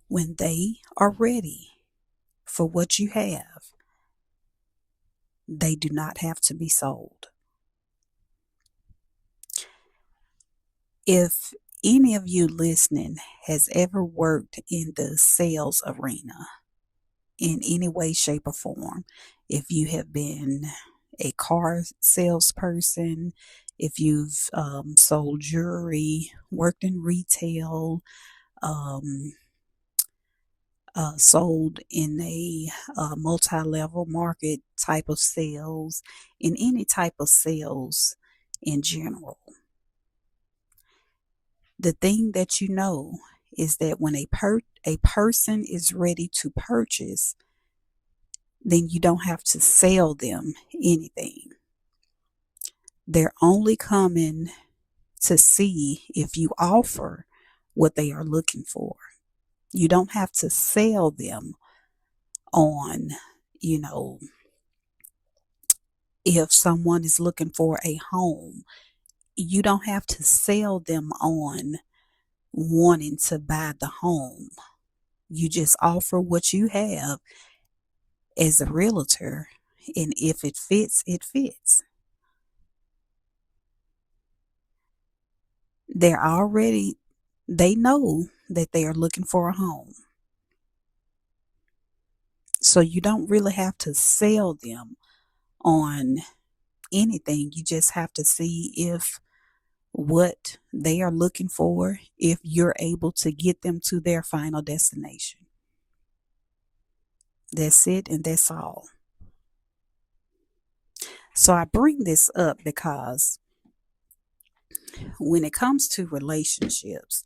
when they are ready for what you have, they do not have to be sold. If any of you listening has ever worked in the sales arena in any way, shape, or form, if you have been a car salesperson, if you've sold jewelry, worked in retail, um, sold in a multi level market type of sales, in any type of sales in general, the thing that you know is that when a person is ready to purchase, then you don't have to sell them anything. They're only coming to see if you offer what they are looking for. You don't have to sell them on, you know, if someone is looking for a home, you don't have to sell them on wanting to buy the home. You just offer what you have as a realtor, and if it fits, it fits. They're already, they know that they are looking for a home. So you don't really have to sell them on anything. You just have to see if what they are looking for, if you're able to get them to their final destination. That's it, and that's all. So I bring this up because when it comes to relationships,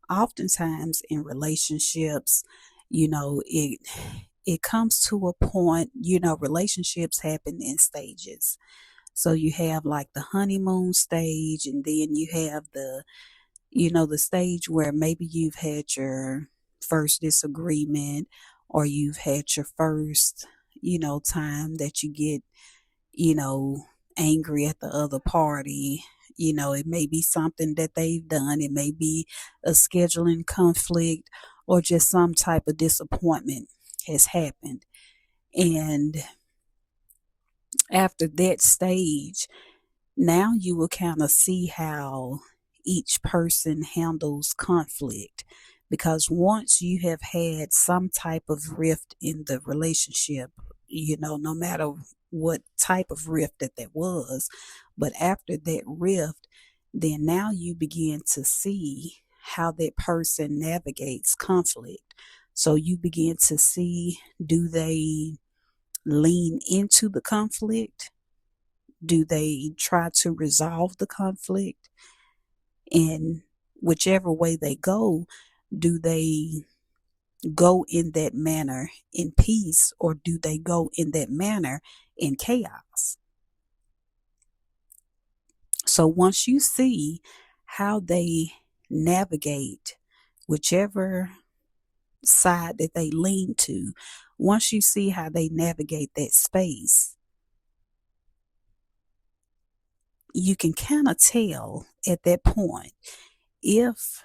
oftentimes in relationships, it comes to a point, relationships happen in stages. So you have like the honeymoon stage, and then you have the stage where maybe you've had your first disagreement, or you've had your first, time that you get, you know, angry at the other party. It may be something that they've done, it may be a scheduling conflict, or just some type of disappointment has happened. And after that stage, now you will kind of see how each person handles conflict. Because once you have had some type of rift in the relationship, no matter what type of rift that was, but after that rift, then now you begin to see how that person navigates conflict. So you begin to see, do they lean into the conflict? Do they try to resolve the conflict? And whichever way they go, do they go in that manner in peace, or do they go in that manner in chaos? So once you see how they navigate whichever side that they lean to, once you see how they navigate that space, you can kind of tell at that point if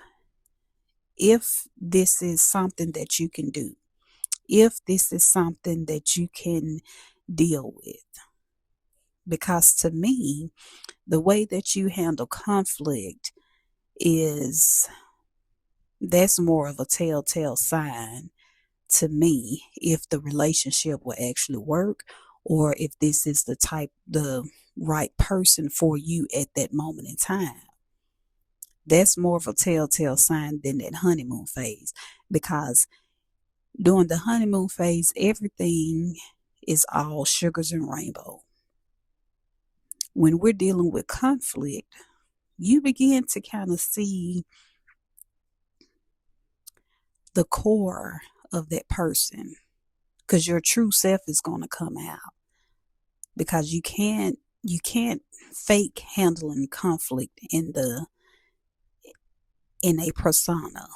this is something that you can do, if this is something that you can deal with. Because to me, the way that you handle conflict is, that's more of a telltale sign to me if the relationship will actually work, or if this is the right person for you at that moment in time. That's more of a telltale sign than that honeymoon phase. Because during the honeymoon phase, everything is all sugars and rainbow. When we're dealing with conflict, you begin to kind of see the core of that person, because your true self is going to come out. Because you can't fake handling conflict in a persona.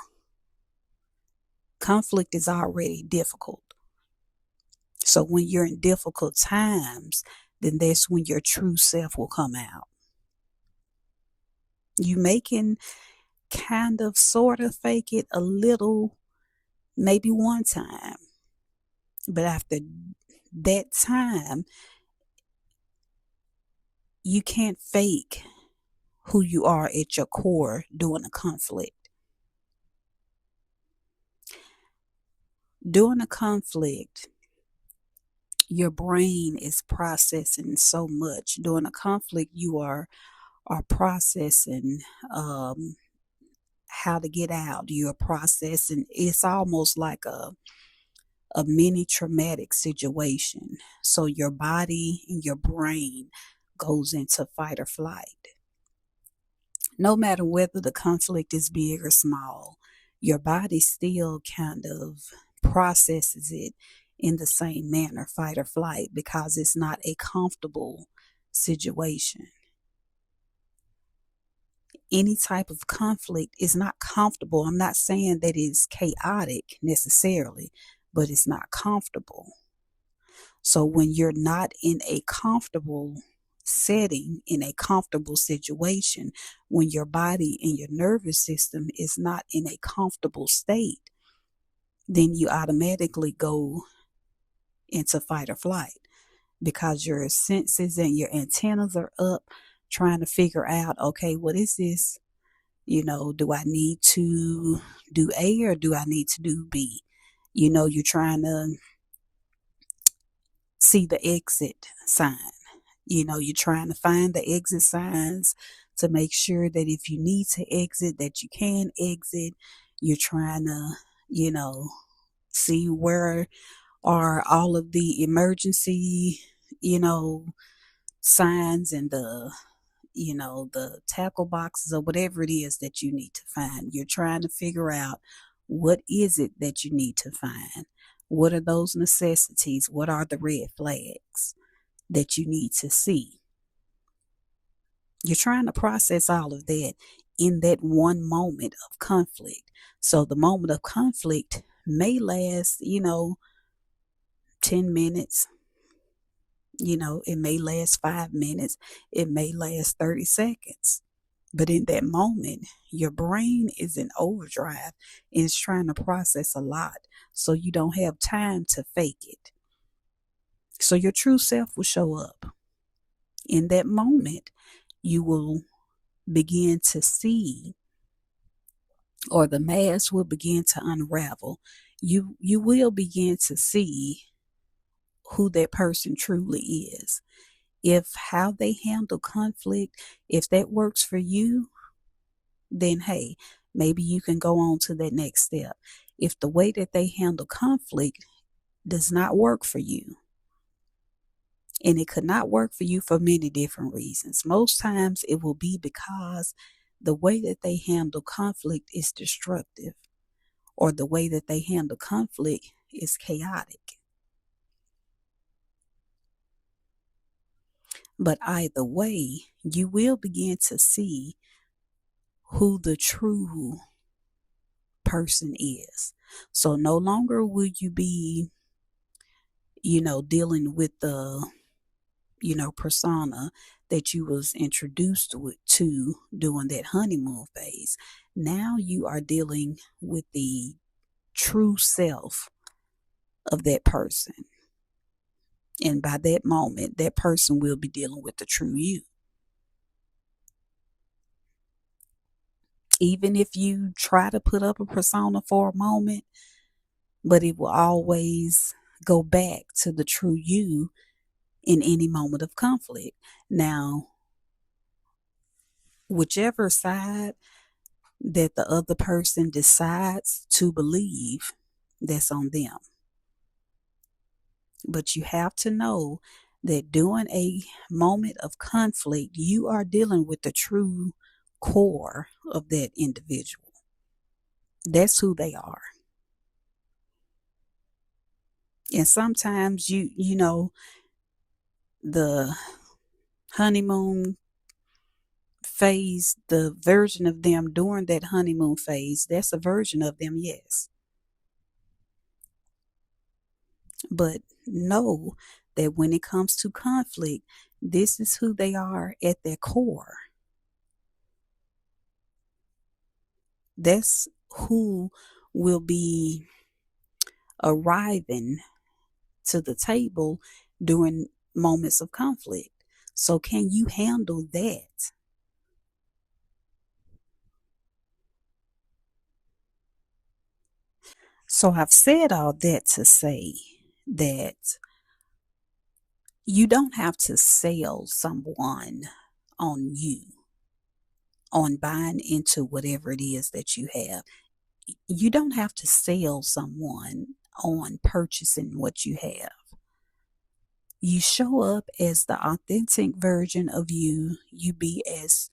Conflict is already difficult. So when you're in difficult times, then that's when your true self will come out. You may can kind of sort of fake it a little, maybe one time. But after that time, you can't fake who you are at your core during a conflict. During a conflict, your brain is processing so much. During a conflict, you are processing how to get out. You're processing. It's almost like a mini traumatic situation. So your body and your brain goes into fight or flight. No matter whether the conflict is big or small, your body still kind of processes it in the same manner, fight or flight, because it's not a comfortable situation. Any type of conflict is not comfortable. I'm not saying that it's chaotic necessarily, but it's not comfortable. So when you're not in a comfortable setting, in a comfortable situation, when your body and your nervous system is not in a comfortable state, then you automatically go into fight or flight because your senses and your antennas are up trying to figure out, okay, what is this? Do I need to do A or do I need to do B? You're trying to see the exit sign. You're trying to find the exit signs to make sure that if you need to exit, that you can exit. You're trying to, see where are all of the emergency, signs and the tackle boxes or whatever it is that you need to find. You're trying to figure out what is it that you need to find. What are those necessities? What are the red flags that you need to see? You're trying to process all of that in that one moment of conflict. So the moment of conflict may last, 10 minutes. It may last 5 minutes. It may last 30 seconds. But in that moment, your brain is in overdrive and it's trying to process a lot. So you don't have time to fake it. So your true self will show up. In that moment, you will begin to see, or the mask will begin to unravel. You will begin to see who that person truly is. If how they handle conflict, if that works for you, then hey, maybe you can go on to that next step. If the way that they handle conflict does not work for you, and it could not work for you for many different reasons. Most times it will be because the way that they handle conflict is destructive, or the way that they handle conflict is chaotic. But either way, you will begin to see who the true person is. So no longer will you be, dealing with the, persona that you was introduced to during that honeymoon phase. Now you are dealing with the true self of that person. And by that moment, that person will be dealing with the true you. Even if you try to put up a persona for a moment, but it will always go back to the true you in any moment of conflict. Now, whichever side that the other person decides to believe, that's on them. But you have to know that during a moment of conflict, you are dealing with the true core of that individual. That's who they are. And sometimes the honeymoon phase, the version of them during that honeymoon phase, that's a version of them, yes. But know that when it comes to conflict, this is who they are at their core. That's who will be arriving to the table during moments of conflict. So, can you handle that? So, I've said all that to say that you don't have to sell someone on you, on buying into whatever it is that you have. You don't have to sell someone on purchasing what you have. You show up as the authentic version of you. You be as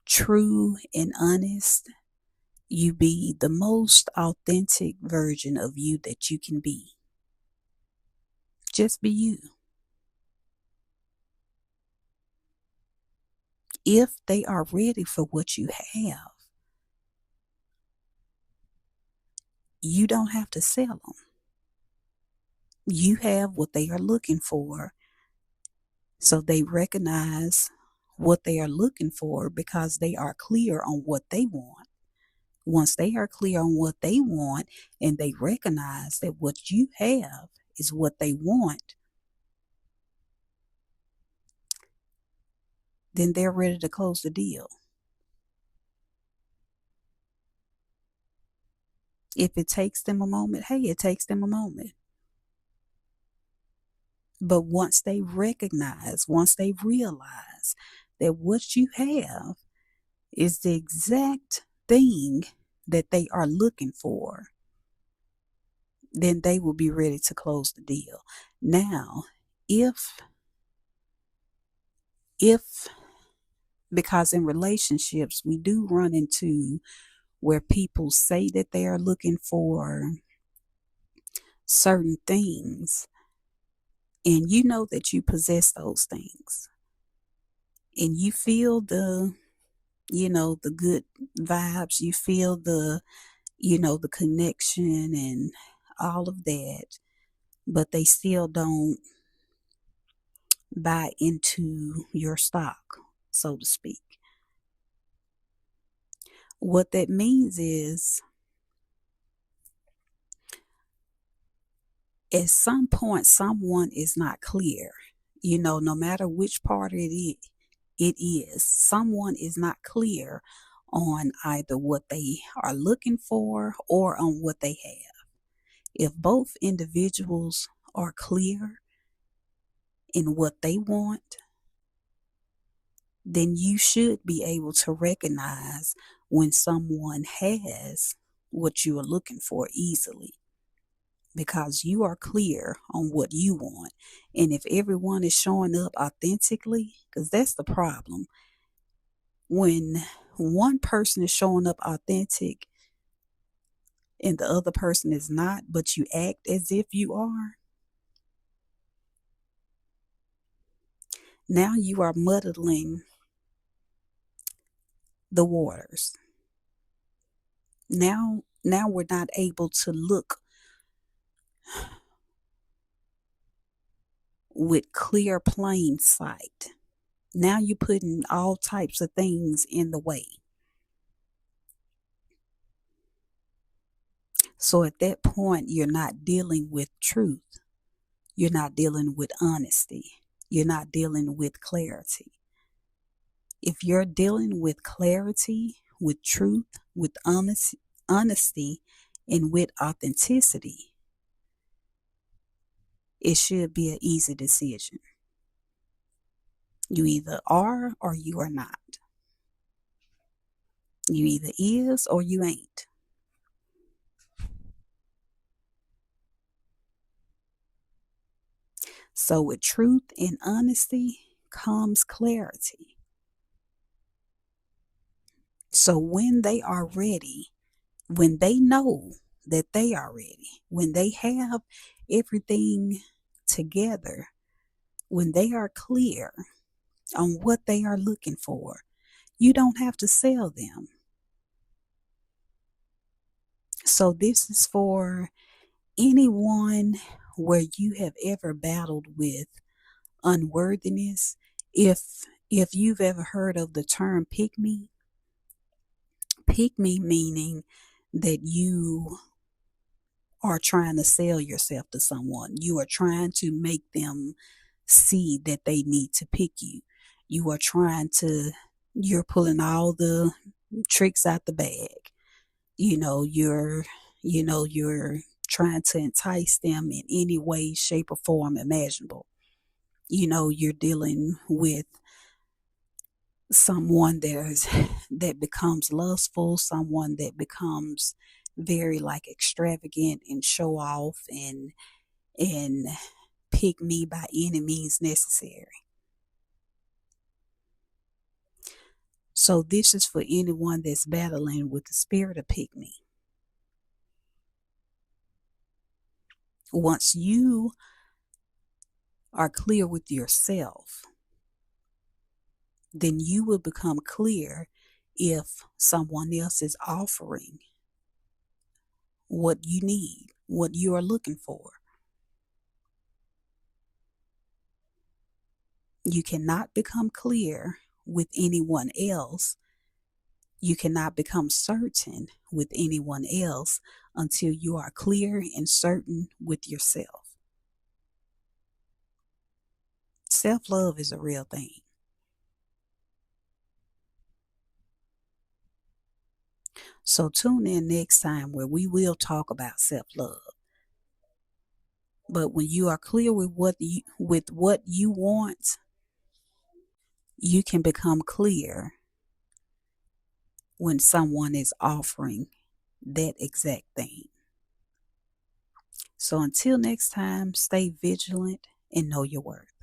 true and honest. You be the most authentic version of you that you can be. Just be you. If they are ready for what you have, you don't have to sell them. You have what they are looking for, so they recognize what they are looking for because they are clear on what they want. Once they are clear on what they want and they recognize that what you have is what they want, then they're ready to close the deal. If it takes them a moment, hey, it takes them a moment. But once they recognize, once they realize that what you have is the exact thing that they are looking for, then they will be ready to close the deal. Now, if because in relationships we do run into where people say that they are looking for certain things, and you know that you possess those things, and you feel the good vibes, you feel the connection and all of that, but they still don't buy into your stock, so to speak. What that means is, at some point, someone is not clear. No matter which part it is, someone is not clear on either what they are looking for or on what they have. If both individuals are clear in what they want, then you should be able to recognize when someone has what you are looking for easily, because you are clear on what you want. And if everyone is showing up authentically, because that's the problem, when one person is showing up authentic and the other person is not, but you act as if you are, now you are muddling the waters. Now we're not able to look with clear plain sight. Now you're putting all types of things in the way. So at that point, you're not dealing with truth. You're not dealing with honesty. You're not dealing with clarity. If you're dealing with clarity, with truth, with honesty, and with authenticity, it should be an easy decision. You either are or you are not. You either is or you ain't. So with truth and honesty comes clarity. So when they are ready, when they know that they are ready, when they have everything together, when they are clear on what they are looking for, you don't have to sell them. So this is for anyone where you have ever battled with unworthiness. If you've ever heard of the term pick me meaning that you are trying to sell yourself to someone. You are trying to make them see that they need to pick you. You are you're pulling all the tricks out the bag. You're trying to entice them in any way, shape, or form imaginable. You're dealing with someone that becomes lustful, someone that becomes very like extravagant and show off and pick me by any means necessary. So this is for anyone that's battling with the spirit of pick me. Once you are clear with yourself, then you will become clear if someone else is offering what you need, what you are looking for. You cannot become clear with anyone else. You cannot become certain with anyone else until you are clear and certain with yourself. Self-love is a real thing. So tune in next time where we will talk about self-love. But when you are clear with what you want, you can become clear when someone is offering that exact thing. So until next time, stay vigilant and know your worth.